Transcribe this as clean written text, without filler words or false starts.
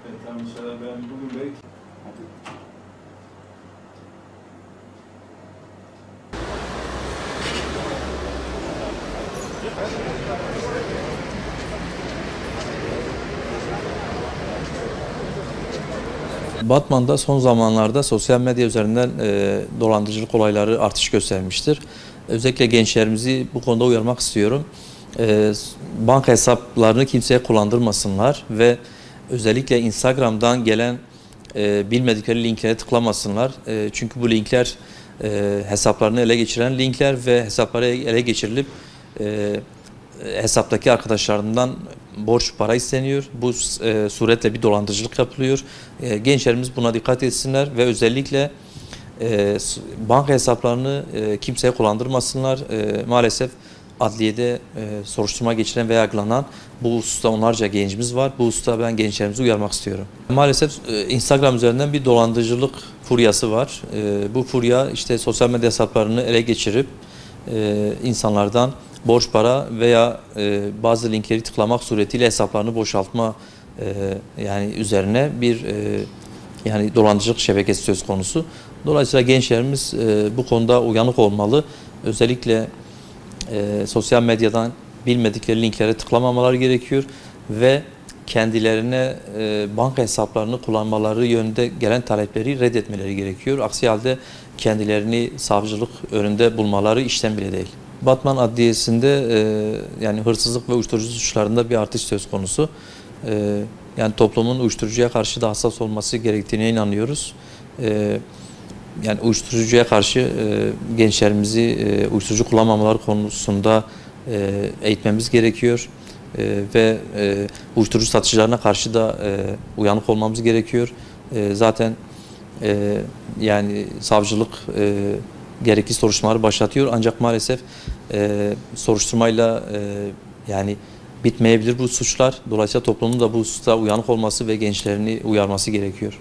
Yani mesela ben bugün belki Batman'da son zamanlarda sosyal medya üzerinden dolandırıcılık olayları artış göstermiştir. Özellikle gençlerimizi bu konuda uyarmak istiyorum. Banka hesaplarını kimseye kullandırmasınlar ve özellikle Instagram'dan gelen bilmedikleri linklere tıklamasınlar. Çünkü bu linkler hesaplarını ele geçiren linkler ve hesapları ele geçirilip hesaptaki arkadaşlarından borç para isteniyor. Bu suretle bir dolandırıcılık yapılıyor. Gençlerimiz buna dikkat etsinler ve özellikle banka hesaplarını kimseye kullandırmasınlar. Maalesef adliyede soruşturma geçiren ve yargılanan bu hususta onlarca gencimiz var. Bu hususta ben gençlerimizi uyarmak istiyorum. Maalesef Instagram üzerinden bir dolandırıcılık furyası var. Bu furya işte sosyal medya hesaplarını ele geçirip insanlardan borç para veya bazı linkleri tıklamak suretiyle hesaplarını boşaltma yani üzerine bir yani dolandırıcılık şebekesi söz konusu. Dolayısıyla gençlerimiz bu konuda uyanık olmalı. Özellikle sosyal medyadan bilmedikleri linklere tıklamamaları gerekiyor ve kendilerine banka hesaplarını kullanmaları yönünde gelen talepleri reddetmeleri gerekiyor. Aksi halde kendilerini savcılık önünde bulmaları işten bile değil. Batman Adliyesi'nde yani hırsızlık ve uyuşturucu suçlarında bir artış söz konusu. Yani toplumun uyuşturucuya karşı da hassas olması gerektiğine inanıyoruz. Yani uyuşturucuya karşı gençlerimizi uyuşturucu kullanmamaları konusunda eğitmemiz gerekiyor. Ve uyuşturucu satıcılarına karşı da uyanık olmamız gerekiyor. Zaten yani savcılık gerekli soruşturmaları başlatıyor ancak maalesef soruşturmayla yani bitmeyebilir bu suçlar. Dolayısıyla toplumun da bu hususta uyanık olması ve gençlerini uyarması gerekiyor.